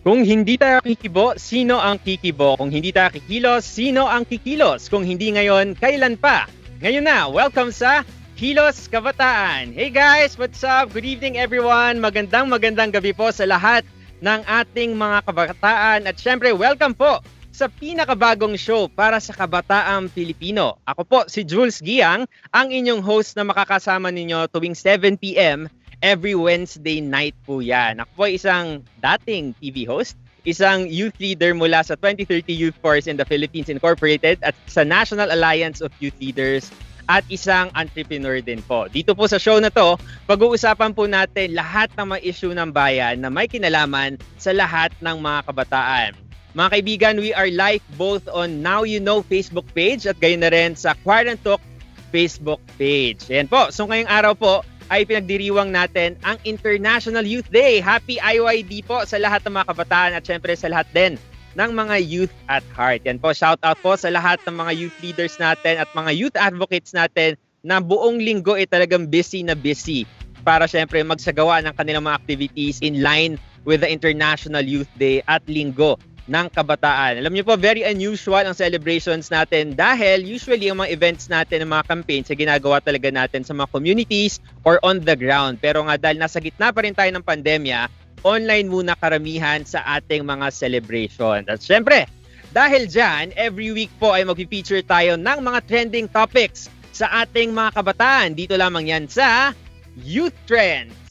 Kung hindi tayo kikibo, sino ang kikibo? Kung hindi tayo kikilos, sino ang kikilos? Kung hindi ngayon, kailan pa? Ngayon na, welcome sa Kilos Kabataan. Hey guys, what's up? Good evening everyone. Magandang gabi po sa lahat ng ating mga kabataan. At syempre, welcome po sa pinakabagong show para sa kabataang Pilipino. Ako po si Jules Guiang, ang inyong host na makakasama ninyo tuwing 7 p.m. every Wednesday night po yan. Ako po isang dating TV host, isang youth leader mula sa 2030 Youth Force in the Philippines Incorporated at sa National Alliance of Youth Leaders at isang entrepreneur din po. Dito po sa show na to, pag-uusapan po natin lahat ng mga issue ng bayan na may kinalaman sa lahat ng mga kabataan. Mga kaibigan, we are live both on Now You Know Facebook page at gayon na rin sa Quarantalk Facebook page. Ayan po, so ngayong araw po, ay pinagdiriwang natin ang International Youth Day. Happy IYD po sa lahat ng mga kabataan at syempre sa lahat din ng mga youth at heart. Yan po, shout out po sa lahat ng mga youth leaders natin at mga youth advocates natin na buong linggo ay talagang busy na busy para syempre magsagawa ng kanilang mga activities in line with the International Youth Day at linggo ng kabataan. Alam niyo po, very unusual ang celebrations natin dahil usually ang mga events natin, ang mga campaigns ay ginagawa talaga natin sa mga communities or on the ground. Pero nga dahil nasa gitna pa rin tayo ng pandemya, online muna karamihan sa ating mga celebration. At syempre, dahil dyan, every week po ay mag-feature tayo ng mga trending topics sa ating mga kabataan. Dito lamang yan sa Youth Trends.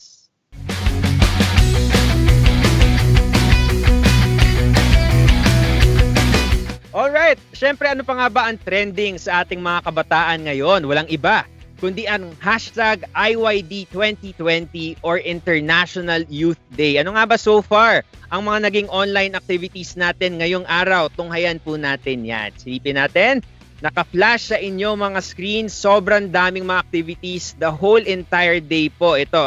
Alright, syempre ano pa nga ba ang trending sa ating mga kabataan ngayon? Walang iba, kundi ang hashtag IYD 2020 or International Youth Day. Ano nga ba so far ang mga naging online activities natin ngayong araw? Tunghayan po natin yan. Silipin natin, naka-flash sa inyo mga screen, sobrang daming mga activities the whole entire day po. Ito,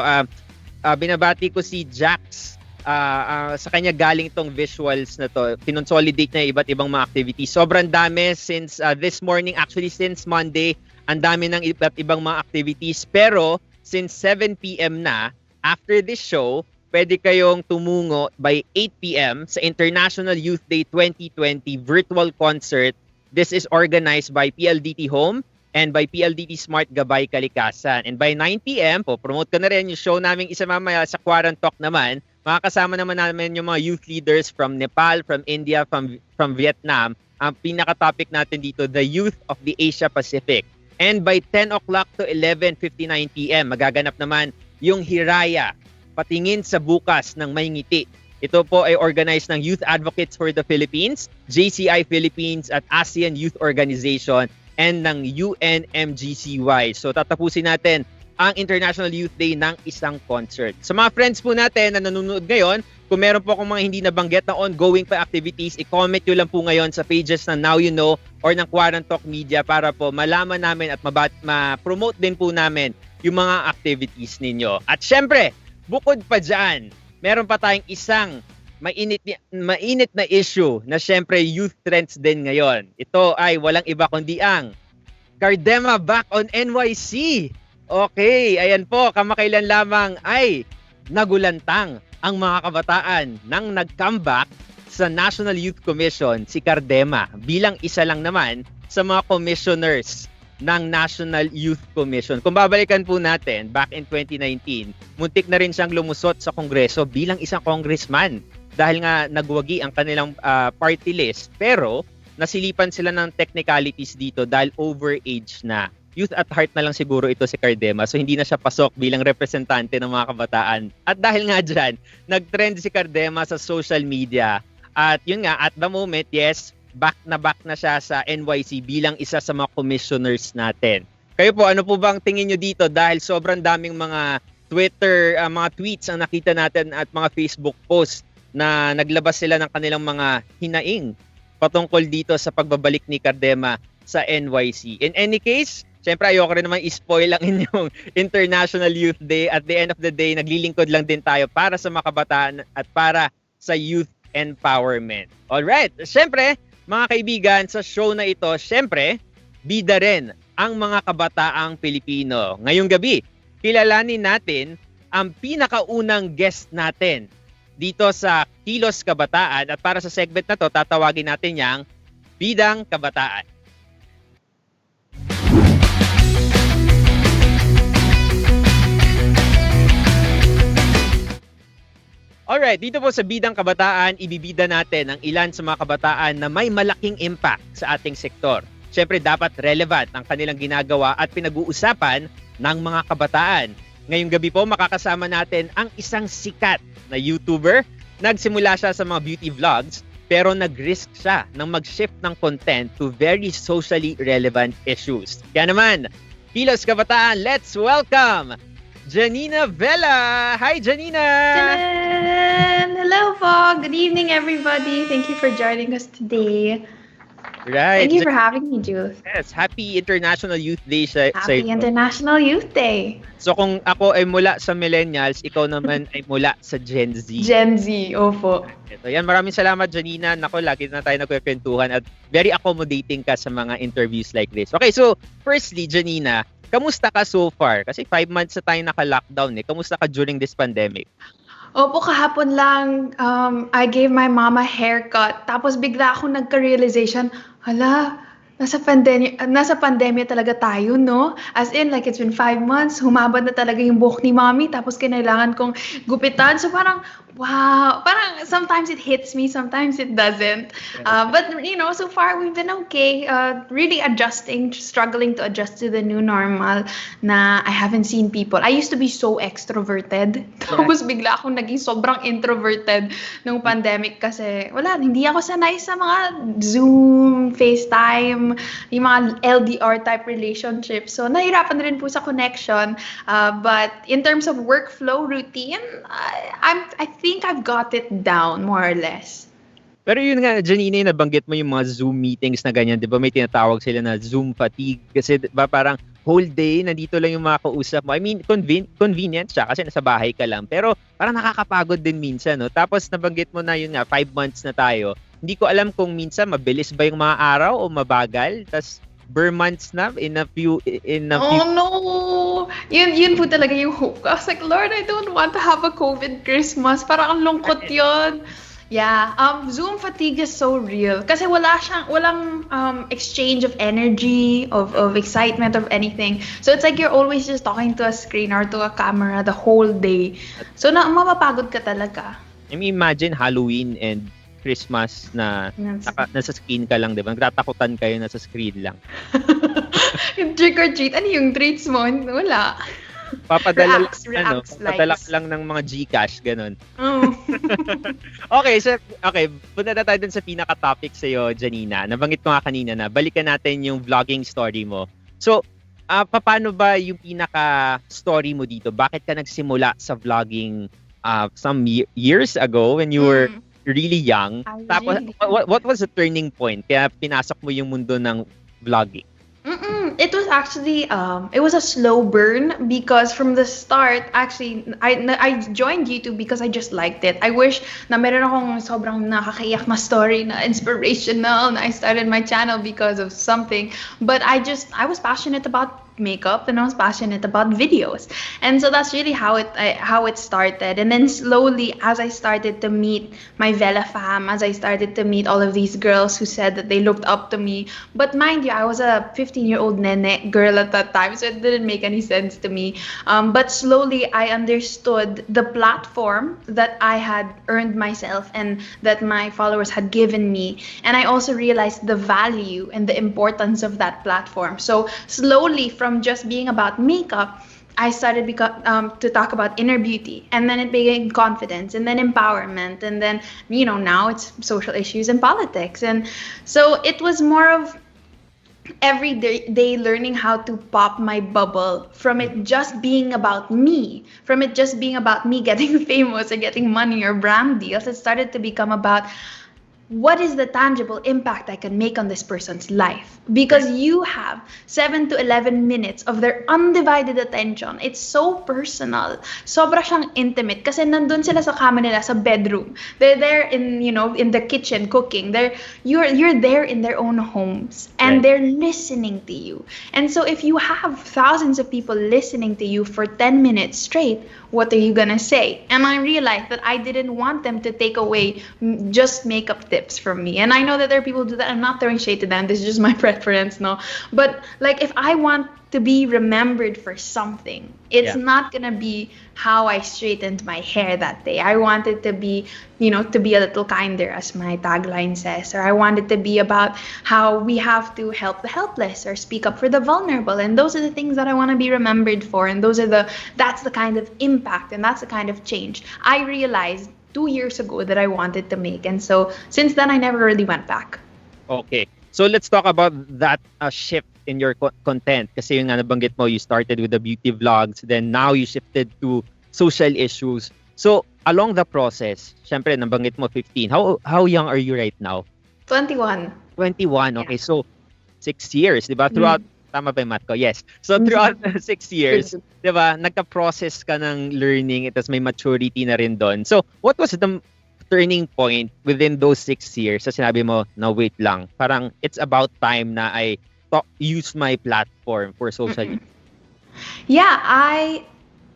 binabati ko si Jax. Sa kanya galing tong visuals na to. Kinonsolidate na iba't ibang mga activities. Sobrang dami since this morning, actually since Monday, ang dami ng iba't ibang mga activities. Pero since 7 p.m. na, after this show, pwede kayong tumungo by 8 p.m. sa International Youth Day 2020 virtual concert. This is organized by PLDT Home and by PLDT Smart Gabay Kalikasan. And by 9 p.m., promote ko na rin yung show naming isa mamaya sa Quarantalk naman. Makakasama naman namin yung mga youth leaders from Nepal, from India, from Vietnam. Ang pinaka-topic natin dito, the youth of the Asia Pacific. And by 10 o'clock to 11:59 p.m., magaganap naman yung Hiraya, patingin sa bukas ng may ngiti. Ito po ay organized ng Youth Advocates for the Philippines, JCI Philippines at ASEAN Youth Organization and ng UNMGCY. So tatapusin natin ang International Youth Day ng isang concert. Sa mga friends po natin na nanonood ngayon, kung meron po akong mga hindi nabanggit na ongoing pa activities, i-comment nyo lang po ngayon sa pages ng Now You Know or ng Quarantalk Media para po malaman namin at ma-promote din po namin yung mga activities ninyo. At syempre, bukod pa dyan, meron pa tayong isang mainit na issue na syempre youth trends din ngayon. Ito ay walang iba kundi ang Cardema back on NYC. Okay, ayan po, kamakailan lamang ay nagulantang ang mga kabataan nang nag-comeback sa National Youth Commission si Cardema bilang isa lang naman sa mga commissioners ng National Youth Commission. Kung babalikan po natin, back in 2019, muntik na rin siyang lumusot sa Kongreso bilang isang congressman dahil nga nagwagi ang kanilang party list. Pero nasilipan sila ng technicalities dito dahil overage na. Youth at heart na lang siguro ito si Cardema. So hindi na siya pasok bilang representante ng mga kabataan. At dahil nga dyan, nag-trend si Cardema sa social media. At yun nga, at the moment, yes, back na siya sa NYC bilang isa sa mga commissioners natin. Kayo po, ano po bang tingin nyo dito? Dahil sobrang daming mga Twitter, mga tweets ang nakita natin at mga Facebook posts na naglabas sila ng kanilang mga hinaing patungkol dito sa pagbabalik ni Cardema sa NYC. In any case, siyempre, ayoko rin naman i-spoil ang inyong International Youth Day. At the end of the day, naglilingkod lang din tayo para sa mga kabataan at para sa youth empowerment. Alright, siyempre, mga kaibigan, sa show na ito, siyempre, bida rin ang mga kabataang Pilipino. Ngayong gabi, kilalanin natin ang pinakaunang guest natin dito sa Kilos Kabataan. At para sa segment na to, tatawagin natin yang Bidang Kabataan. Alright, dito po sa Bidang Kabataan, ibibida natin ang ilan sa mga kabataan na may malaking impact sa ating sektor. Siyempre, dapat relevant ang kanilang ginagawa at pinag-uusapan ng mga kabataan. Ngayong gabi po, makakasama natin ang isang sikat na YouTuber. Nagsimula siya sa mga beauty vlogs, pero nag-risk siya ng mag-shift ng content to very socially relevant issues. Kaya naman, Kilos Kabataan, let's welcome Janina Vela! Hi, Janina! Tadaan! Hello po! Good evening, everybody. Thank you for joining us today. Right. Thank you for having me, Jules. Yes, Happy International Youth Day sa Happy International Youth Day. So kung ako ay mula sa millennials, ikaw naman ay mula sa Gen Z. Gen Z, opo. So yan, maraming salamat, Janina. Nako, lagi na tayo nagkukwentuhan at very accommodating ka sa mga interviews like this. Okay, so firstly, Janina, kamusta ka so far? Kasi 5 months na tayo naka-lockdown eh. Kamusta ka during this pandemic? Opo, kahapon lang, I gave my mama a haircut. Tapos bigla ako nagka-realization, hala, nasa pandemya talaga tayo, no? As in, like, it's been 5 months, humabad na talaga yung buhok ni mommy, tapos kinailangan kong gupitan. So parang, wow, parang sometimes it hits me, sometimes it doesn't. But, so far we've been okay. Really adjusting, struggling to adjust to the new normal na I haven't seen people. I used to be so extroverted. Tapos bigla akong naging sobrang introverted nung pandemic kasi, hindi ako sanay sa mga Zoom, FaceTime, yung mga LDR type relationships. So, nahirapan rin po sa connection. But in terms of workflow routine, I think I've got it down more or less. Pero yun nga, Janina, nabanggit mo yung mga Zoom meetings na ganyan, di ba? May tinatawag sila na Zoom fatigue. Kasi di ba parang whole day, nandito lang yung mga kausap mo. I mean, convenient siya kasi nasa bahay ka lang. Pero parang nakakapagod din minsan, no? Tapos nabanggit mo na yun nga, 5 months na tayo. Hindi ko alam kung minsan mabilis ba yung mga araw o mabagal. Tapos per months na in a few. Oh no! Yun po talaga yung hope ko. I was like, Lord, I don't want to have a COVID Christmas. Parang ang lungkot yun. Yeah, Zoom fatigue is so real. Kasi walang exchange of energy, of excitement, of anything. So it's like you're always just talking to a screen or to a camera the whole day. So mapapagod ka talaga. I mean, imagine Halloween and Christmas na nasa screen ka lang, di ba? Nagtatakutan kayo, nasa screen lang. Yung trick or treat, ano yung treats mo? Wala. Papadala Papadala lang ng mga GCash, ganun. Oh. Okay, punta na tayo dun sa pinaka-topic sa'yo, Janina. Nabanggit ko nga kanina na balikan natin yung vlogging story mo. So, paano ba yung pinaka-story mo dito? Bakit ka nagsimula sa vlogging some years ago when you were really young? Tapos, what was the turning point? Kaya pinasok mo yung mundo ng vlogging? It was actually it was a slow burn because from the start, actually, I joined YouTube because I just liked it. I wish na meron akong sobrang nakakaiyak na story na inspirational na I started my channel because of something. But I was passionate about makeup and I was passionate about videos, and so that's really how it started. And then slowly, as I started to meet my Vela fam, as I started to meet all of these girls who said that they looked up to me, but mind you, I was a 15-year-old nene girl at that time, so it didn't make any sense to me. But slowly, I understood the platform that I had earned myself and that my followers had given me, and I also realized the value and the importance of that platform. So slowly, from just being about makeup, I started to talk about inner beauty, and then it became confidence, and then empowerment, and then now it's social issues and politics. And so it was more of every day learning how to pop my bubble from it just being about me, getting famous or getting money or brand deals. It started to become about what is the tangible impact I can make on this person's life? Because you have 7 to 11 minutes of their undivided attention. It's so personal. Sobra siyang intimate kasi nandun sila sa kama nila sa bedroom. They're there in the kitchen cooking. You're there in their own homes, and they're listening to you. And so if you have thousands of people listening to you for 10 minutes straight, what are you gonna say? And I realized that I didn't want them to take away just makeup tips from me. And I know that there are people who do that. I'm not throwing shade to them. This is just my preference, no. But like, if I want to be remembered for something, it's not gonna be how I straightened my hair that day. I wanted to be, to be a little kinder, as my tagline says, or I wanted to be about how we have to help the helpless or speak up for the vulnerable. And those are the things that I want to be remembered for. And that's the kind of impact and that's the kind of change I realized 2 years ago that I wanted to make. And so since then, I never really went back. Okay. So let's talk about that shift in your content. Kasi yung nga nabanggit mo, you started with the beauty vlogs, then now you shifted to social issues. So along the process, syempre nabanggit mo 15. How young are you right now? 21. 21. Okay. So 6 years, 'di ba? Throughout tama ba yung math ko? Yes. So throughout 6 years, 'di ba, nagka-process ka ng learning, tapos may maturity na rin doon. So what was the turning point within those 6 years sa sinabi mo, no, wait lang, parang it's about time na I use my platform for social Yeah, I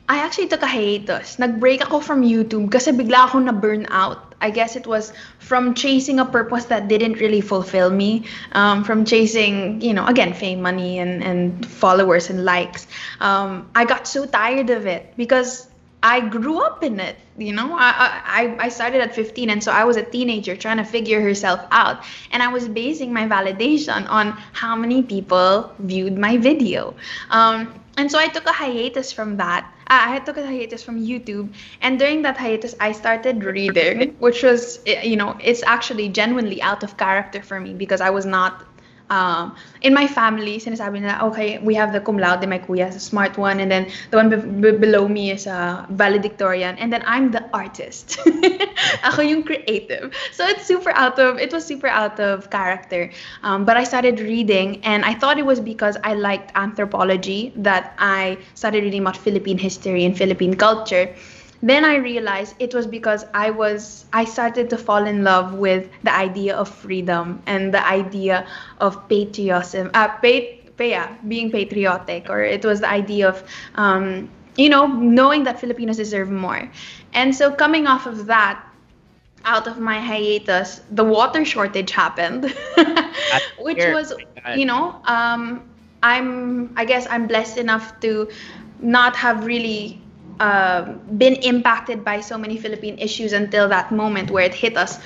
actually took a hiatus. Nag-break ako from YouTube kasi bigla ako na burn out. I guess it was from chasing a purpose that didn't really fulfill me, from chasing, again, fame, money, and followers and likes. I got so tired of it because I grew up in it, I started at 15, and so I was a teenager trying to figure herself out, and I was basing my validation on how many people viewed my video. And so I took a hiatus from that. I took a hiatus from YouTube, and during that hiatus, I started reading, which was, it's actually genuinely out of character for me because I was not. In my family, sinasabi nila, okay, we have the cum laude, my kuya is a smart one, and then the one below me is a valedictorian, and then I'm the artist. Ako yung creative. So it was super out of character. But I started reading, and I thought it was because I liked anthropology that I started reading about Philippine history and Philippine culture. Then I realized it was because I started to fall in love with the idea of freedom and the idea of patriotism, being patriotic, or it was the idea of, knowing that Filipinos deserve more. And so coming off of that, out of my hiatus, the water shortage happened, which was, I guess I'm blessed enough to not have really been impacted by so many Philippine issues until that moment where it hit us,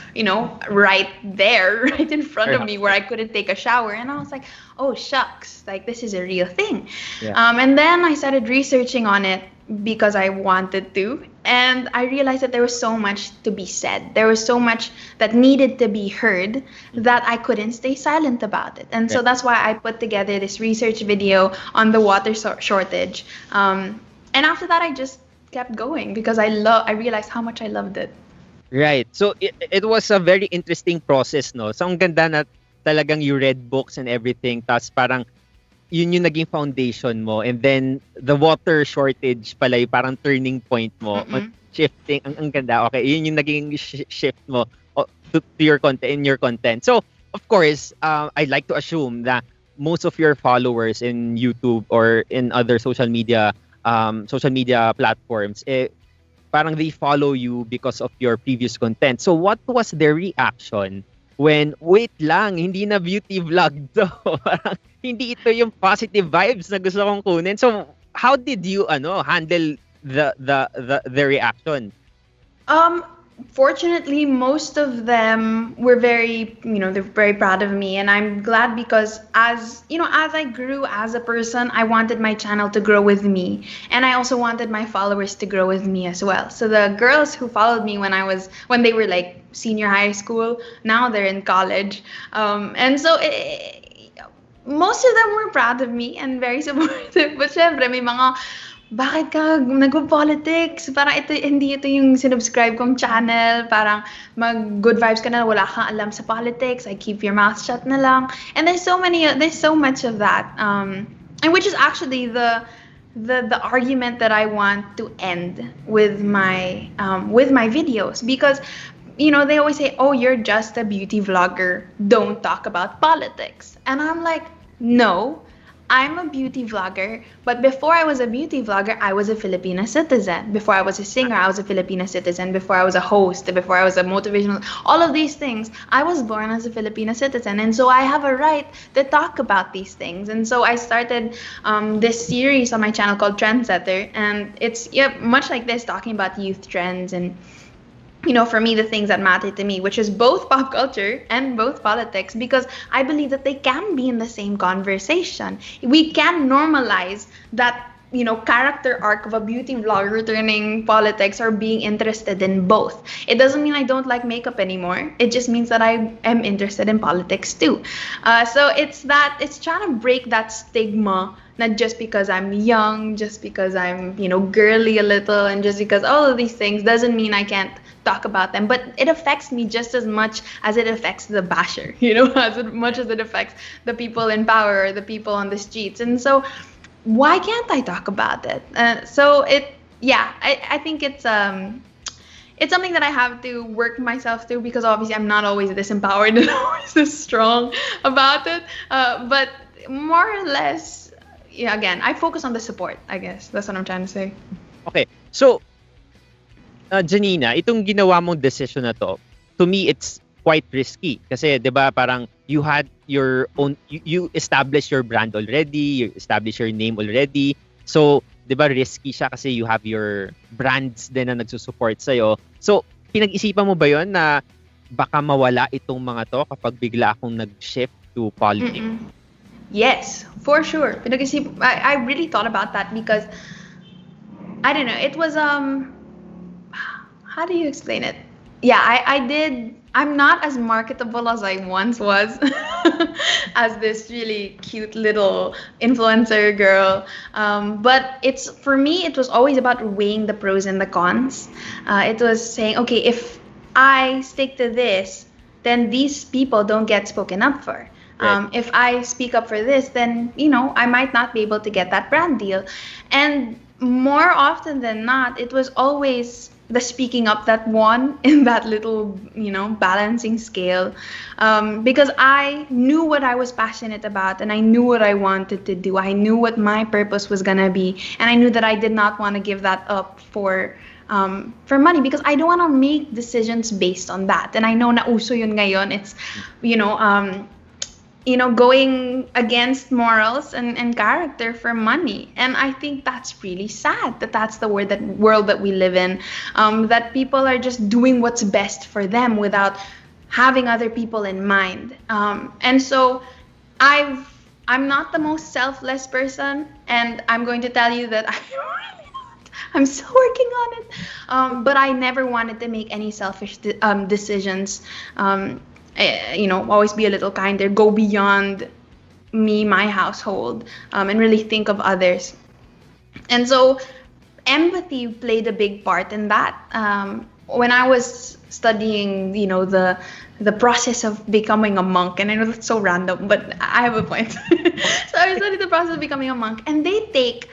right there, right in front of me, where I couldn't take a shower. And I was like, oh, shucks, like this is a real thing. Yeah. And then I started researching on it because I wanted to. And I realized that there was so much to be said. There was so much that needed to be heard that I couldn't stay silent about it. And so that's why I put together this research video on the water shortage. And after that, I just kept going because I realized how much I loved it. Right. So it was a very interesting process, no? So ang ganda na talagang you read books and everything, tas parang yun yung naging foundation mo, and then the water shortage pala yung parang turning point mo, shifting, ang ganda. Okay, yun yung naging shift mo to your content, in your content. So of course, I'd like to assume that most of your followers in YouTube or in other social media platforms, parang they follow you because of your previous content. So what was their reaction when, wait lang, hindi na beauty vlog to? Parang hindi ito yung positive vibes na gusto kong kunin. So how did you handle the reaction? Fortunately, most of them were very, they're very proud of me, and I'm glad because as I grew as a person, I wanted my channel to grow with me, and I also wanted my followers to grow with me as well. So the girls who followed me when they were like senior high school, now they're in college, and so most of them were proud of me and very supportive. But syempre, may mga, bakit ka nagpo-politics? Parang hindi ito yung sinubscribe kong channel. Parang mag-good vibes ka na, wala kang alam sa politics. I keep your mouth shut na lang. And there's so much of that. And which is actually the argument that I want to end with my videos. Because, they always say, oh, you're just a beauty vlogger. Don't talk about politics. And I'm like, no. I'm a beauty vlogger, but before I was a beauty vlogger, I was a Filipina citizen. Before I was a singer, I was a Filipina citizen. Before I was a host, before I was a motivational, all of these things, I was born as a Filipina citizen. And so I have a right to talk about these things. And so I started this series on my channel called Trendsetter. And it's much like this, talking about youth trends and for me, the things that matter to me, which is both pop culture and both politics, because I believe that they can be in the same conversation. We can normalize that, character arc of a beauty vlogger turning politics or being interested in both. It doesn't mean I don't like makeup anymore. It just means that I am interested in politics too. So it's trying to break that stigma, not just because I'm young, just because I'm, girly a little, and just because all of these things doesn't mean I can't talk about them. But it affects me just as much as it affects the basher, as much as it affects the people in power or the people on the streets. And so why can't I talk about it? I think it's something that I have to work myself through, because obviously I'm not always this empowered and always this strong about it. But more or less, again, I focus on the support, I guess. That's what I'm trying to say. Okay. So, Janina, itong ginawa mong decision na to me, it's quite risky. Kasi, di ba, parang you had your own, you established your brand already, you established your name already. So, di ba, risky siya kasi you have your brands din na nagsusupport sa'yo. So, pinag-isipan mo ba yon na baka mawala itong mga to kapag bigla akong nag-shift to politics? Mm-mm. Yes, for sure. I really thought about that because, I don't know, it was, how do you explain it? Yeah, I did. I'm not as marketable as I once was as this really cute little influencer girl. But for me, it was always about weighing the pros and the cons. It was saying, okay, if I stick to this, then these people don't get spoken up for. Right. If I speak up for this, then, I might not be able to get that brand deal. And more often than not, it was always the speaking up that won in that little, balancing scale. Because I knew what I was passionate about and I knew what I wanted to do. I knew what my purpose was going to be. And I knew that I did not want to give that up for money, because I don't want to make decisions based on that. And I know na uso yun ngayon. It's, going against morals and character for money. And I think that's really sad that that's the world that we live in, that people are just doing what's best for them without having other people in mind. And so I'm not the most selfless person, and I'm going to tell you that I'm still working on it. But I never wanted to make any selfish decisions. Always be a little kinder, go beyond me, my household, and really think of others. And so empathy played a big part in that. When I was studying, the process of becoming a monk, and I know that's so random, but I have a point. So I studied the process of becoming a monk, and they take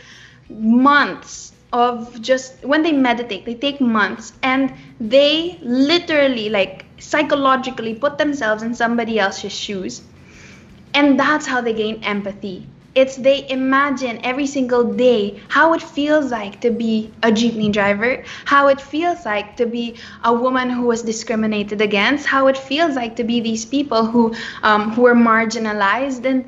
months of just, when they meditate, they take months, and they literally, like, psychologically put themselves in somebody else's shoes. And that's how they gain empathy. They imagine every single day how it feels like to be a jeepney driver, how it feels like to be a woman who was discriminated against, how it feels like to be these people who are marginalized. And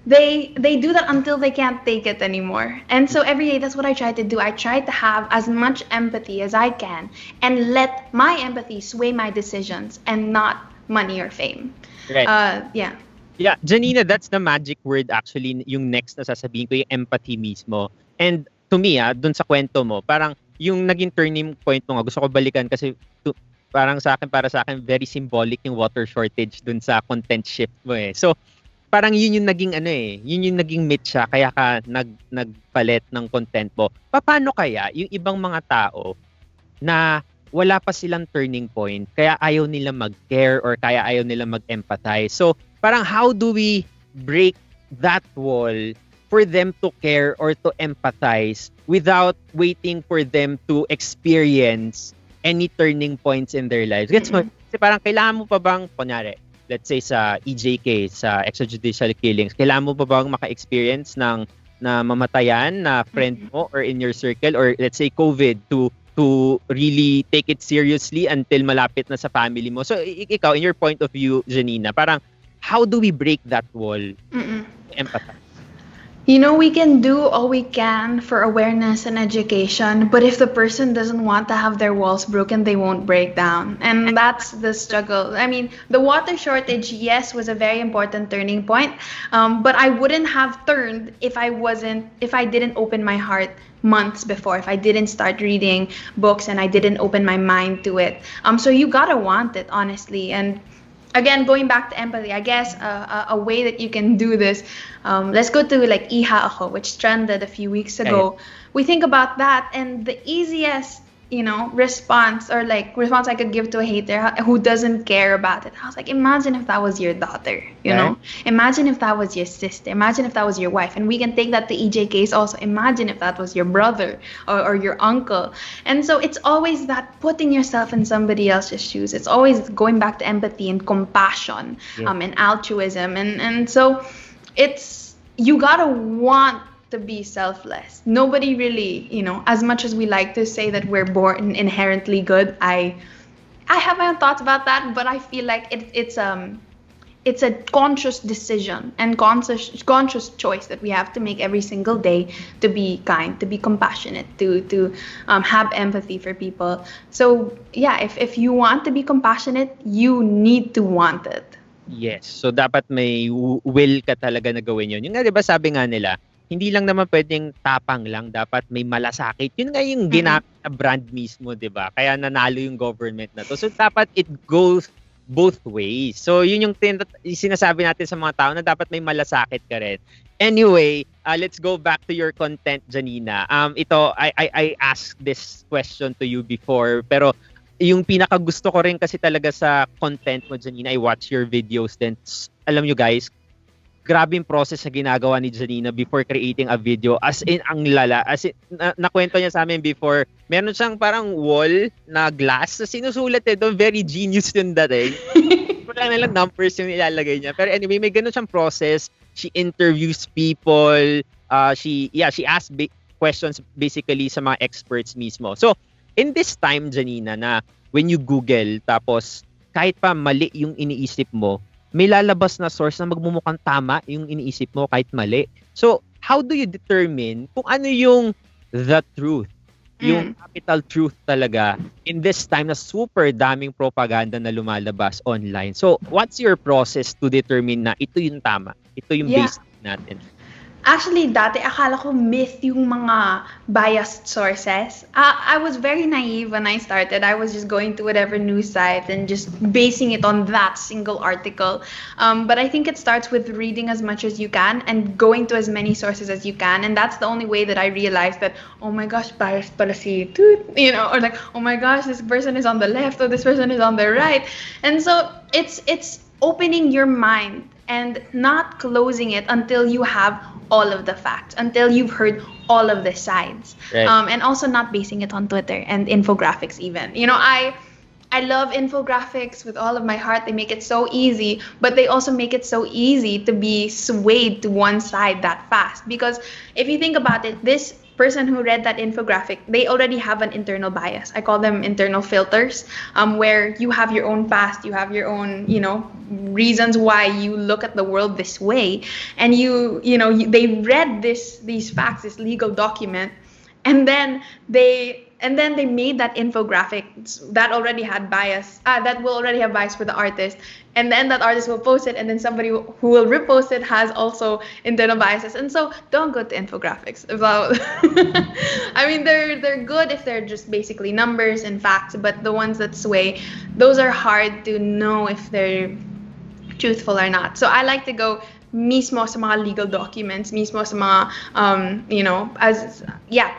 they do that until they can't take it anymore. And so every day, that's what I try to do. I try to have as much empathy as I can and let my empathy sway my decisions and not money or fame. Right. Yeah. Yeah, Janina, that's the magic word actually, yung next na sasabihin ko, yung empathy mismo. And to me, dun sa kwento mo, parang yung naging turning point mo nga, gusto ko balikan kasi para sa akin, very symbolic yung water shortage dun sa content shift mo eh. So, parang yun yung naging yun yung naging myth siya, kaya ka nagpalit ng content mo. Paano kaya yung ibang mga tao na wala pa silang turning point, kaya ayaw nila mag-care or kaya ayaw nila mag-empathize? So, parang how do we break that wall for them to care or to empathize without waiting for them to experience any turning points in their lives? Gets mo? Kasi parang kailangan mo pa bang, kunyari, let's say sa EJK, sa extrajudicial killings, kailangan mo ba bang maka-experience ng na mamatayan na friend mo or in your circle, or let's say COVID to really take it seriously until malapit na sa family mo? So ikaw, in your point of view, Janina, parang how do we break that wall? Empathize. You know, we can do all we can for awareness and education, but if the person doesn't want to have their walls broken, they won't break down. And that's the struggle. I mean, the water shortage, yes, was a very important turning point, but I wouldn't have turned if I didn't open my heart months before, if I didn't start reading books and I didn't open my mind to it. So you gotta want it, honestly. And again, going back to empathy, I guess a way that you can do this, let's go to like Iha Ako, which trended a few weeks ago. We think about that, and the easiest, response I could give to a hater who doesn't care about it. I was like, imagine if that was your daughter, you know? Imagine if that was your sister. Imagine if that was your wife. And we can take that to EJ case also. Imagine if that was your brother or your uncle. And so it's always that putting yourself in somebody else's shoes. It's always going back to empathy and compassion, and altruism. And so you gotta want to be selfless. Nobody really, as much as we like to say that we're born inherently good, I have my own thoughts about that, but I feel like it's a conscious decision and conscious choice that we have to make every single day to be kind, to be compassionate, to have empathy for people. So yeah, if you want to be compassionate, you need to want it. Yes. So dapat may will ka talaga na gawin yun. Yung nga, di ba sabi nga nila, hindi lang naman pwedeng tapang lang, dapat may malasakit. Yun nga yung ginamit na brand mismo, di ba? Kaya nanalo yung government na to. So dapat it goes both ways. So yun yung sinasabi natin sa mga tao na dapat may malasakit ka rin. Anyway, let's go back to your content, Janina. I asked this question to you before, pero yung pinakagusto ko rin kasi talaga sa content mo, Janina, I watch your videos then. Alam nyo guys, grabe yung process na ginagawa ni Janina before creating a video. As in, ang lala. As in, nakwento niya sa amin before, meron siyang parang wall na glass na sinusulat doon. Very genius yun dati. Wala na lang numbers yung ilalagay niya. Pero anyway, may ganun siyang process. She interviews people. She asks questions basically sa mga experts mismo. So, in this time, Janina, na when you Google, tapos kahit pa mali yung iniisip mo, may lalabas na source na magmumukhang tama yung iniisip mo kahit mali. So, how do you determine kung ano yung the truth? Yung capital truth talaga in this time na super daming propaganda na lumalabas online. So, what's your process to determine na ito yung tama? Ito yung basic natin. Actually, dati akala ko myth yung mga biased sources. I was very naive when I started. I was just going to whatever news site and just basing it on that single article. But I think it starts with reading as much as you can and going to as many sources as you can. And that's the only way that I realized that, oh my gosh, biased pala si Toot, or like, oh my gosh, this person is on the left or this person is on the right. And so it's opening your mind and not closing it until you have all of the facts, until you've heard all of the sides. Right. And also not basing it on Twitter and infographics even. I love infographics with all of my heart. They make it so easy, but they also make it so easy to be swayed to one side that fast. Because if you think about it, this person who read that infographic, they already have an internal bias. I call them internal filters, where you have your own past, you have your own, reasons why you look at the world this way, and they read these facts, this legal document, and then they made that infographic that already had bias, that will already have bias for the artist, and then that artist will post it, and then somebody who will repost it has also internal biases. And so don't go to infographics about I mean, they're good if they're just basically numbers and facts, but the ones that sway, those are hard to know if they're truthful or not. So I like to go mismo sa mga legal documents, mismo sa mga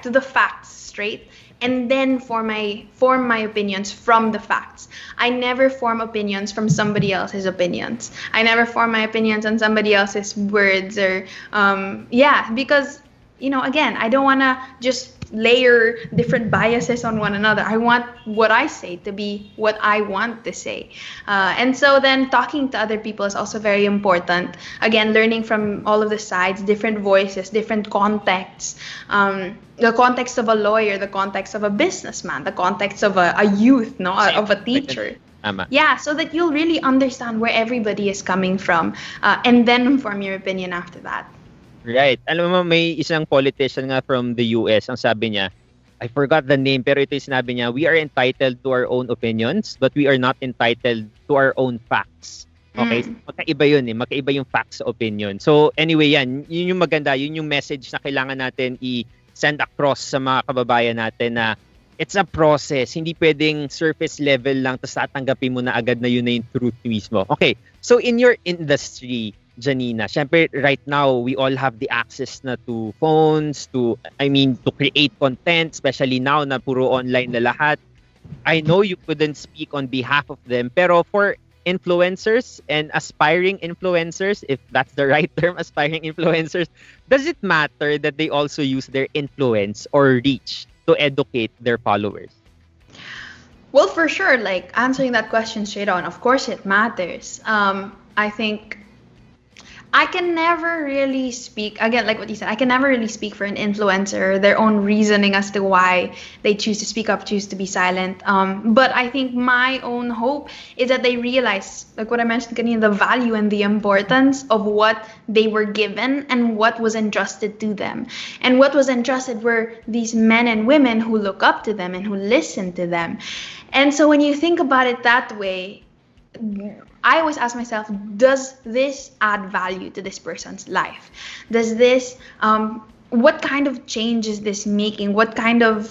to the facts straight, and then form my opinions from the facts. I never form opinions from somebody else's opinions. I never form my opinions on somebody else's words or because again, I don't want to just layer different biases on one another. I want what I say to be what I want to say. And so then talking to other people is also very important. Again, learning from all of the sides, different voices, different contexts. The context of a lawyer, the context of a businessman, the context of a youth, no, of a teacher. Yeah, so that you'll really understand where everybody is coming from, and then form your opinion after that. Right. Alam mo, may isang politician nga from the US, ang sabi niya, I forgot the name, pero ito yung sinabi niya, we are entitled to our own opinions, but we are not entitled to our own facts. Okay? Magkaiba yun eh. Magkaiba yung facts sa opinion. So anyway, yun yung maganda. Yun yung message na kailangan natin i-send across sa mga kababayan natin na it's a process. Hindi pwedeng surface level lang tapos tatanggapin mo na agad na yun na yung truth mismo. Okay. So in your industry, Janina, syempre right now we all have the access na to phones, to create content, especially now na puro online na lahat. I know you couldn't speak on behalf of them, pero for influencers and aspiring influencers, if that's the right term, aspiring influencers, does it matter that they also use their influence or reach to educate their followers? Well, for sure, like answering that question straight on, of course it matters. I think I can never really speak, again, like what you said, I can never really speak for an influencer, their own reasoning as to why they choose to speak up, choose to be silent. But I think my own hope is that they realize, like what I mentioned, kanina, the value and the importance of what they were given and what was entrusted to them. And what was entrusted were these men and women who look up to them and who listen to them. And so when you think about it that way, I always ask myself, does this add value to this person's life? Does this, what kind of change is this making? What kind of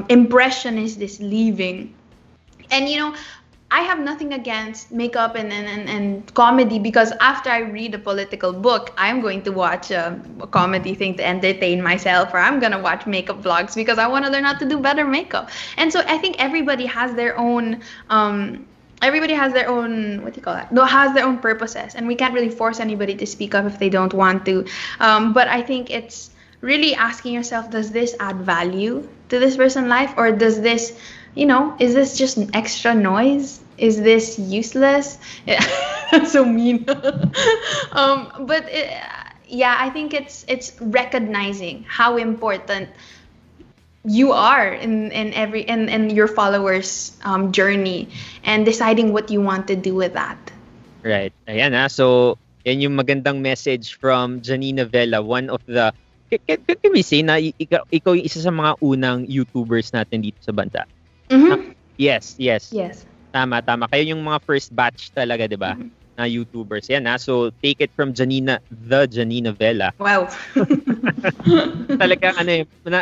impression is this leaving? And, you know, I have nothing against makeup and comedy, because after I read a political book, I'm going to watch a comedy thing to entertain myself, or I'm going to watch makeup vlogs because I want to learn how to do better makeup. And so I think everybody has their own has their own purposes, and we can't really force anybody to speak up if they don't want to. But I think it's really asking yourself, does this add value to this person's life, or does this, you know, is this just an extra noise? Is this useless? That's so mean. I think it's recognizing how important you are in your followers' journey, and deciding what you want to do with that. Right. Ayan so yan yung magandang message from Janina Vela, one of the, can we say na ikaw yung isa sa mga unang YouTubers natin dito sa bansa? Mm-hmm. Yes. Tama. Kayo yung mga first batch talaga, di ba? Mm-hmm. Na YouTubers. Yan so take it from Janina Vela. Wow. Talagang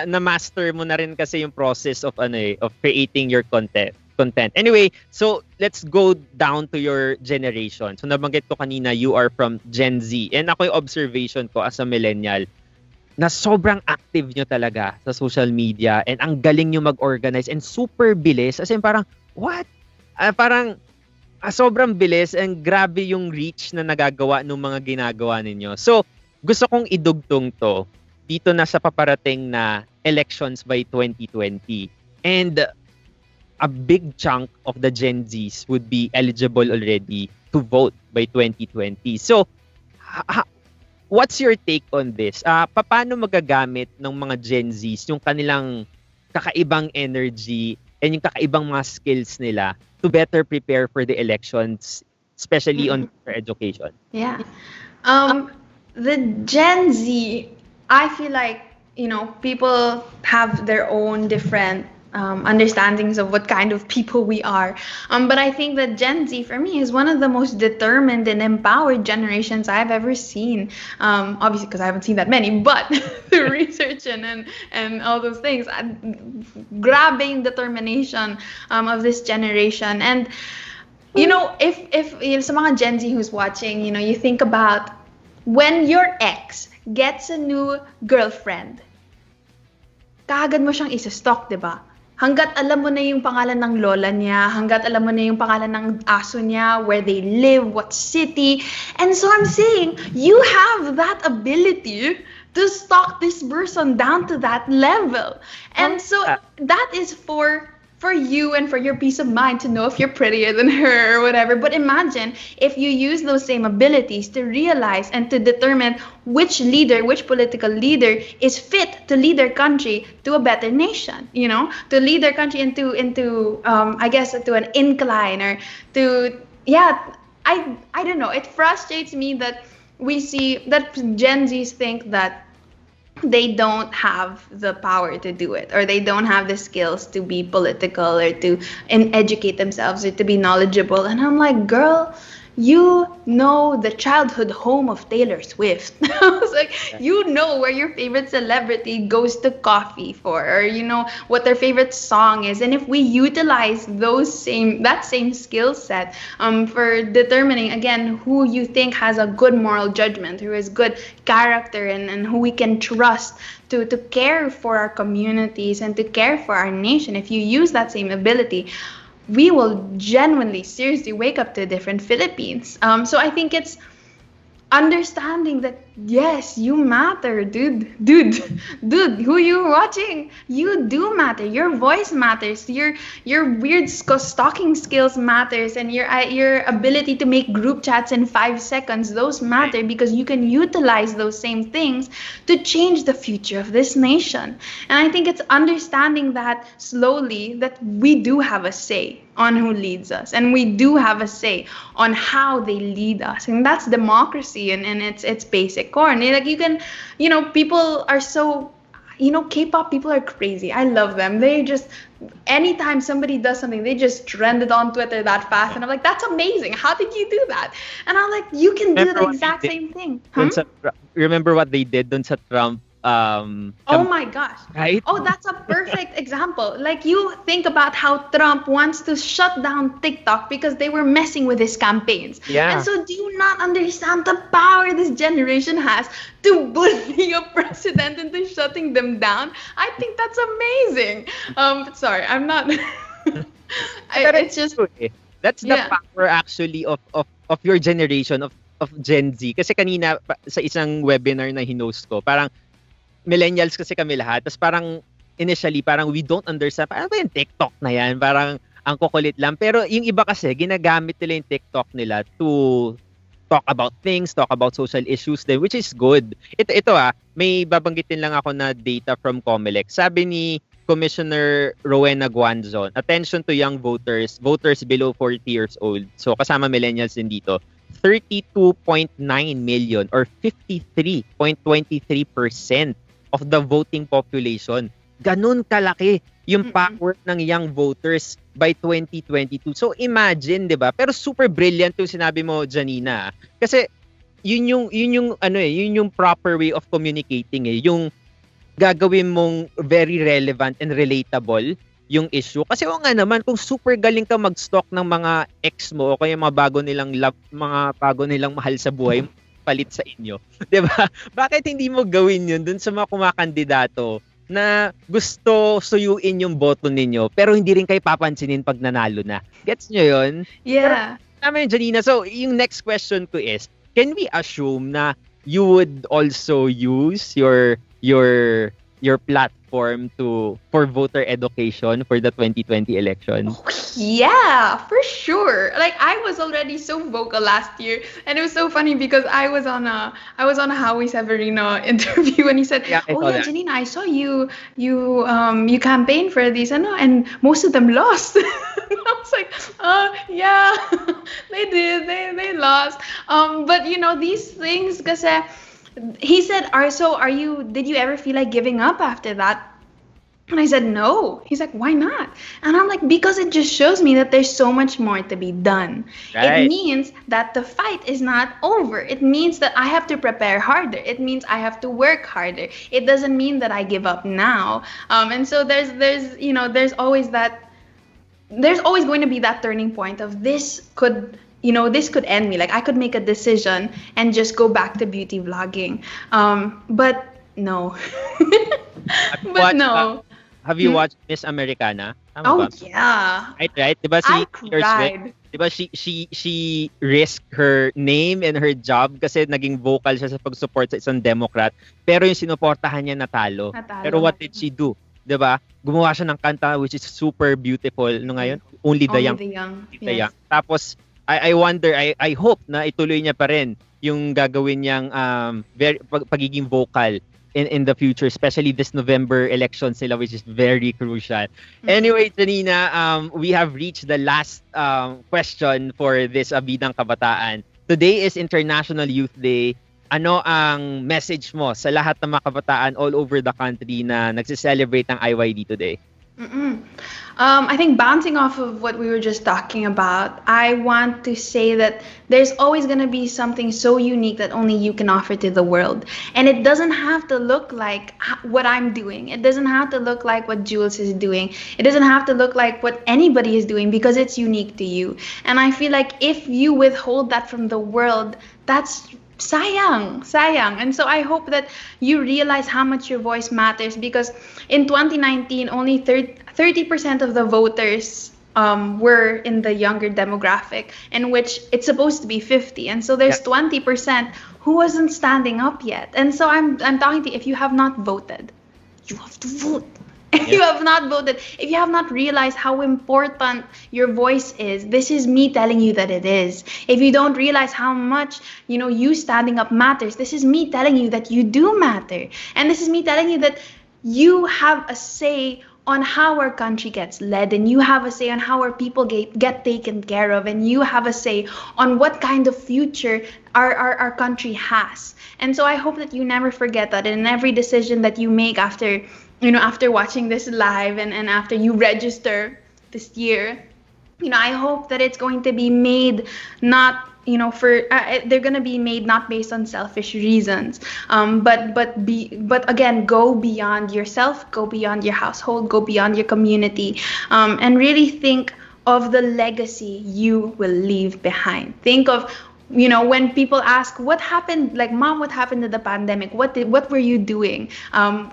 na-master mo na rin kasi yung process of of creating your content. Anyway, so let's go down to your generation. So nabanggit ko kanina, you are from Gen Z. And ako yung observation ko as a millennial, na sobrang active nyo talaga sa social media, and ang galing nyo mag-organize and super bilis. As in parang, what? Sobrang bilis, and grabe yung reach na nagagawa ng mga ginagawa ninyo. So, gusto kong idugtong to dito na sa paparating na elections by 2020. And a big chunk of the Gen Zs would be eligible already to vote by 2020. So, what's your take on this? Paano magagamit ng mga Gen Zs yung kanilang kakaibang energy and yung kakaibang mga skills nila to better prepare for the elections, especially on their education? Yeah. The Gen Z, I feel like, you know, people have their own different understandings of what kind of people we are. But I think that Gen Z, for me, is one of the most determined and empowered generations I've ever seen. Obviously, because I haven't seen that many, but through research and all those things, grabbing determination of this generation. And, you know, if you know, sa mga Gen Z who's watching, you know, you think about when your ex gets a new girlfriend, kaagad mo siyang isa-stalk, diba? Hanggat alam mo na yung pangalan ng lola niya, hanggat alam mo na yung pangalan ng aso niya, where they live, what city. And so I'm saying, you have that ability to stalk this person down to that level. And so that is for you and for your peace of mind to know if you're prettier than her or whatever. But imagine if you use those same abilities to realize and to determine which political leader is fit to lead their country to a better nation, to lead their country into I guess to an incline, or to, I don't know. It frustrates me that we see that Gen Zs think that they don't have the power to do it, or they don't have the skills to be political, or to educate themselves, or to be knowledgeable. And I'm like, girl, you know the childhood home of Taylor Swift. I was like, you know where your favorite celebrity goes to coffee for, or you know what their favorite song is. And if we utilize that same skill set for determining, again, who you think has a good moral judgment, who has good character, and who we can trust to care for our communities and to care for our nation, if you use that same ability, we will genuinely, seriously wake up to a different Philippines. So I think it's understanding that, yes, you matter, dude, who you watching, you do matter. Your voice matters. Your weird stalking skills matters, and your ability to make group chats in 5 seconds, those matter, because you can utilize those same things to change the future of this nation. And I think it's understanding that slowly, that we do have a say on who leads us, and we do have a say on how they lead us, and that's democracy and its basic core. And like, you can, people are so, K-pop people are crazy. I love them. They just, anytime somebody does something, they just trend it on Twitter that fast, and I'm like, that's amazing. How did you do that? And I'm like, you can do the exact same thing. Remember what they did dun sa Trump? Oh my gosh. Right? Oh, that's a perfect example. Like, you think about how Trump wants to shut down TikTok because they were messing with his campaigns. Yeah. And so do you not understand the power this generation has to bully a president into shutting them down? I think that's amazing. Sorry, I'm not it's just that's the power actually of your generation, of Gen Z. Kasi kanina sa isang webinar na hinost ko, parang millennials kasi kami lahat. Tapos parang initially, parang we don't understand. Parang ba yung TikTok na yan? Parang ang kukulit lang. Pero yung iba kasi, ginagamit nila yung TikTok nila to talk about things, talk about social issues din, which is good. Ito may babanggitin lang ako na data from COMELEC. Sabi ni Commissioner Rowena Guanzon, attention to young voters below 40 years old. So kasama millennials din dito. 32.9 million or 53.23% of the voting population. Ganun kalaki yung power ng young voters by 2022. So imagine, 'di ba? Pero super brilliant yung sinabi mo, Janina. Kasi yun yung proper way of communicating yung gagawin mong very relevant and relatable yung issue. Kasi nga naman, kung super galing ka mag-stalk ng mga ex mo o kaya mga bago nilang mahal sa buhay, palit sa inyo. 'Di ba? Bakit hindi mo gawin 'yun dun sa mga kumakandidato na gusto suyuin yung boto ninyo pero hindi rin kayo papansinin pag nanalo na? Gets nyo 'yun? Yeah. Tama yun, Janina. So, yung next question ko is, can we assume na you would also use your platform for voter education for the 2020 election? Yeah, for sure. Like, I was already so vocal last year, and it was so funny because I was on a Howie Severino interview, and he said, Janina, I saw you campaign for these, and most of them lost. And I was like, yeah, they did. They lost. But these things, kasi he said, did you ever feel like giving up after that? And I said, no. He's like, why not? And I'm like, because it just shows me that there's so much more to be done. Right. It means that the fight is not over. It means that I have to prepare harder. It means I have to work harder. It doesn't mean that I give up now. And so there's always going to be that turning point of this could end me. Like, I could make a decision and just go back to beauty vlogging. But no. Have you watched Miss Americana? Tama ba? Yeah. Right? Diba si I cried. 'Di ba she risked her name and her job kasi naging vocal siya sa pag-support sa isang Democrat. Pero yung sinuportahan niya natalo. Pero what did she do? 'Di ba? Gumawa siya ng kanta which is super beautiful. No ngayon? Only the Young. Yes. Tapos I wonder, I hope na ituloy niya pa rin yung gagawin niyang pagiging vocal in the future, especially this November elections nila, which is very crucial. Anyway, Janina, we have reached the last question for this Bidang Kabataan. Today is International Youth Day. Ano ang message mo sa lahat ng mga kabataan all over the country na nagse-celebrate ng IYD today? I think bouncing off of what we were just talking about, I want to say that there's always going to be something so unique that only you can offer to the world. And it doesn't have to look like what I'm doing. It doesn't have to look like what Jules is doing. It doesn't have to look like what anybody is doing because it's unique to you. And I feel like if you withhold that from the world, that's sayang. And so I hope that you realize how much your voice matters, because in 2019 only 30% of the voters were in the younger demographic, in which it's supposed to be 50, and so there's 20% who wasn't standing up yet. And so I'm talking to you, if you have not voted, you have to vote. If you have not voted, if you have not realized how important your voice is, this is me telling you that it is. If you don't realize how much, you standing up matters, this is me telling you that you do matter. And this is me telling you that you have a say on how our country gets led, and you have a say on how our people get taken care of, and you have a say on what kind of future our country has. And so I hope that you never forget that in every decision that you make after watching this live and after you register this year, I hope that it's going to be made not they're going to be made not based on selfish reasons, but again, go beyond yourself, go beyond your household, go beyond your community, and really think of the legacy you will leave behind. Think of, when people ask what happened, like, Mom, what happened to the pandemic? What were you doing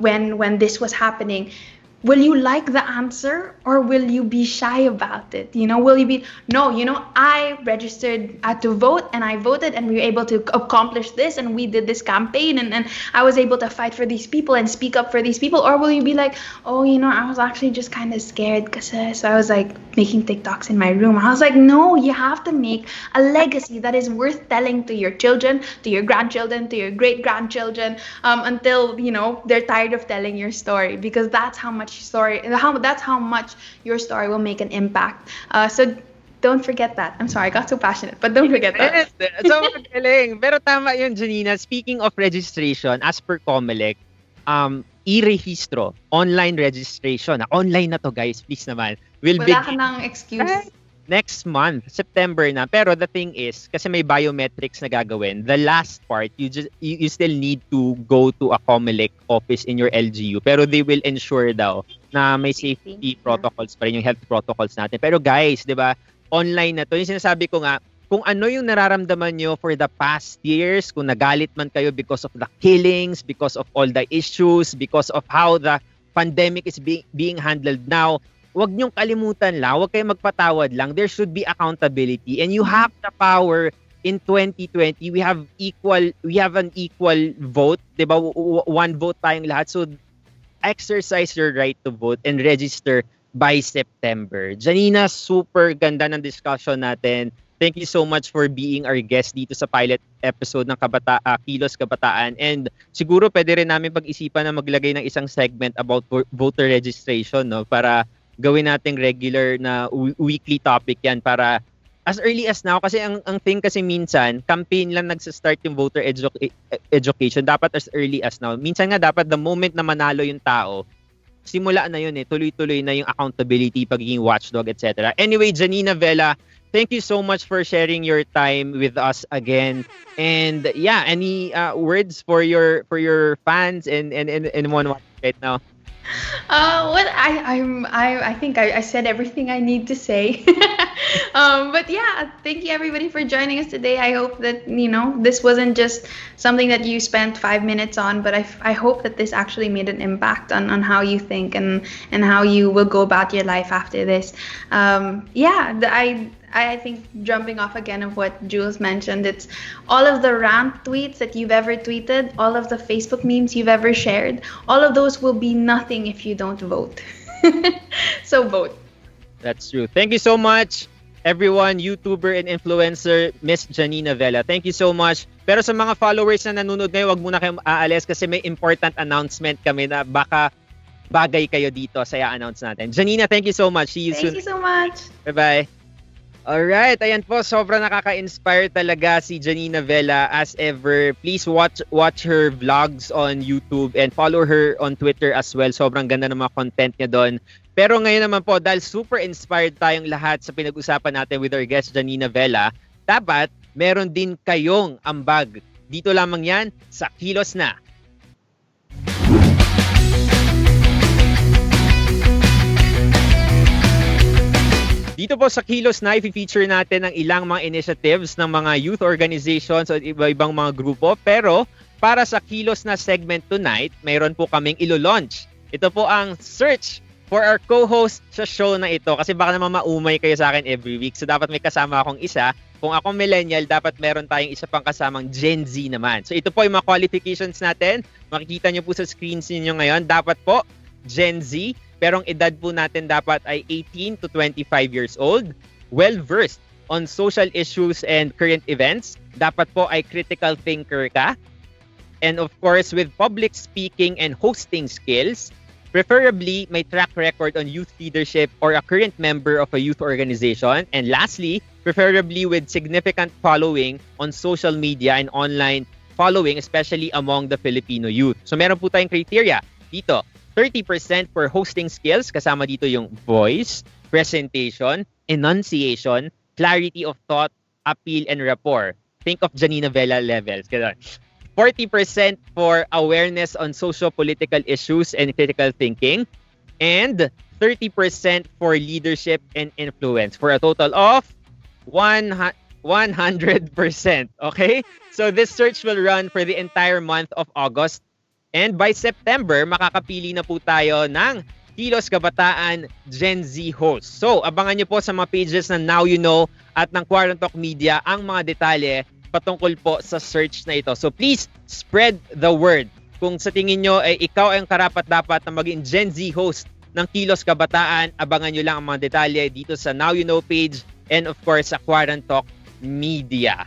when this was happening? Will you like the answer, or will you be shy about it? Will you be, no, I registered to vote, and I voted, and we were able to accomplish this, and we did this campaign, and I was able to fight for these people and speak up for these people? Or will you be like, oh, I was actually just kind of scared, so I was like making TikToks in my room. I was like, no, you have to make a legacy that is worth telling to your children, to your grandchildren, to your great-grandchildren, until, they're tired of telling your story, because that's how much your story will make an impact. So don't forget that. I'm sorry, I got so passionate, but don't forget that. So magaling. Pero tama yun, Janina. Speaking of registration, as per COMELEC, i-rehistro, online registration. Online na to, guys, please naman. Wala ka ng excuse. Next month, September na. Pero the thing is, kasi may biometrics na gagawin, the last part, you still need to go to a COMELEC office in your LGU. Pero they will ensure daw na may safety protocols pa rin, yung health protocols natin. Pero guys, di ba, online na to. Yung sinasabi ko nga, kung ano yung nararamdaman nyo for the past years, kung nagalit man kayo because of the killings, because of all the issues, because of how the pandemic is being handled now, wag niyong kalimutan lang, wag kayong magpatawad lang. There should be accountability, and you have the power in 2020. We have an equal vote, 'di ba? One vote tayong lahat. So exercise your right to vote and register by September. Janina, super ganda ng discussion natin. Thank you so much for being our guest dito sa pilot episode ng Kilos Kabataan. And siguro pwede rin namin pag-isipan na maglagay ng isang segment about voter registration, no? Para gawin nating regular na weekly topic yan, para as early as now, kasi ang thing kasi minsan, campaign lang nagsa-start yung voter education, dapat as early as now. Minsan nga dapat the moment na manalo yung tao, simula na yun tuloy-tuloy na yung accountability, pagiging watchdog, etc. Anyway, Janina Vela, thank you so much for sharing your time with us again. And yeah, any words for your fans and anyone watching right now? I think I said everything I need to say. But yeah, thank you everybody for joining us today. I hope that this wasn't just something that you spent 5 minutes on, but I hope that this actually made an impact on how you think and how you will go about your life after this. I think jumping off again of what Jules mentioned, it's all of the rant tweets that you've ever tweeted, all of the Facebook memes you've ever shared, all of those will be nothing if you don't vote. So vote. That's true. Thank you so much, everyone, YouTuber and influencer, Miss Janina Vela. Thank you so much. Pero sa mga followers na nanonood ngayon, wag muna kayong aalis kasi may important announcement kami na baka bagay kayo dito sa i-announce natin. Janina, thank you so much. See you soon. Thank you so much. Bye-bye. Alright, ayan po, sobrang nakaka-inspire talaga si Janina Vela as ever. Please watch her vlogs on YouTube and follow her on Twitter as well. Sobrang ganda ng mga content niya doon. Pero ngayon naman po, dahil super inspired tayong lahat sa pinag-usapan natin with our guest Janina Vela, dapat meron din kayong ambag. Dito lamang yan sa Kilos Na. Dito po sa Kilos Na, i-feature natin ang ilang mga initiatives ng mga youth organizations at iba-ibang mga grupo. Pero para sa Kilos Na segment tonight, mayroon po kaming ilo-launch. Ito po ang search for our co-host sa show na ito. Kasi baka naman maumay kayo sa akin every week. So dapat may kasama akong isa. Kung akong millennial, dapat meron tayong isa pang kasamang Gen Z naman. So ito po yung mga qualifications natin. Makikita nyo po sa screens ninyo ngayon. Dapat po Gen Z. Pero ang edad po natin dapat ay 18 to 25 years old. Well-versed on social issues and current events. Dapat po ay critical thinker ka. And of course, with public speaking and hosting skills. Preferably, may track record on youth leadership or a current member of a youth organization. And lastly, preferably with significant following on social media and online following, especially among the Filipino youth. So meron po tayong criteria dito. 30% for hosting skills, kasama dito yung voice, presentation, enunciation, clarity of thought, appeal, and rapport. Think of Janina Vela levels. 40% for awareness on socio-political issues and critical thinking, and 30% for leadership and influence, for a total of 100%. Okay? So this search will run for the entire month of August. And by September, makakapili na po tayo ng Kilos Kabataan Gen Z host. So, abangan nyo po sa mga pages ng Now You Know at ng Quarantalk Media ang mga detalye patungkol po sa search na ito. So, please spread the word. Kung sa tingin nyo ay ikaw ang karapat-dapat na maging Gen Z host ng Kilos Kabataan, abangan nyo lang ang mga detalye dito sa Now You Know page and of course sa Quarantalk Media.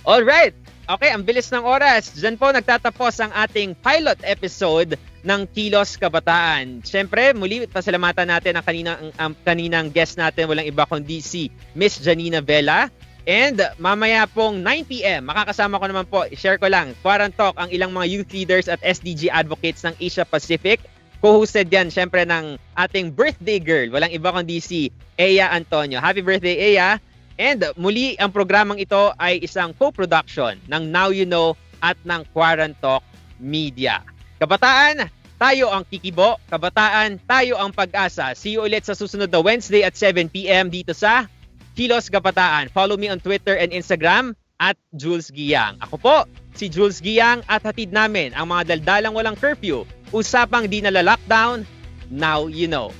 Alright! Okay, ang bilis ng oras. Diyan po nagtatapos ang ating pilot episode ng Kilos Kabataan. Siyempre, muli pasalamatan natin ang kaninang guest natin, walang iba kundi si Miss Janina Vela. And mamaya pong 9 p.m, makakasama ko naman po, share ko lang, Quarantalk, ang ilang mga youth leaders at SDG advocates ng Asia Pacific. Co-hosted yan, siyempre, ng ating birthday girl, walang iba kundi si Eya Antonio. Happy birthday, Eya! And muli, ang programang ito ay isang co-production ng Now You Know at ng Quarantalk Media. Kabataan, tayo ang kikibo. Kabataan, tayo ang pag-asa. See you ulit sa susunod na Wednesday at 7 p.m. dito sa Kilos Kabataan. Follow me on Twitter and Instagram at Jules Guiang. Ako po, si Jules Guiang at hatid namin ang mga daldalang walang curfew. Usapang di nala-lockdown, Now You Know.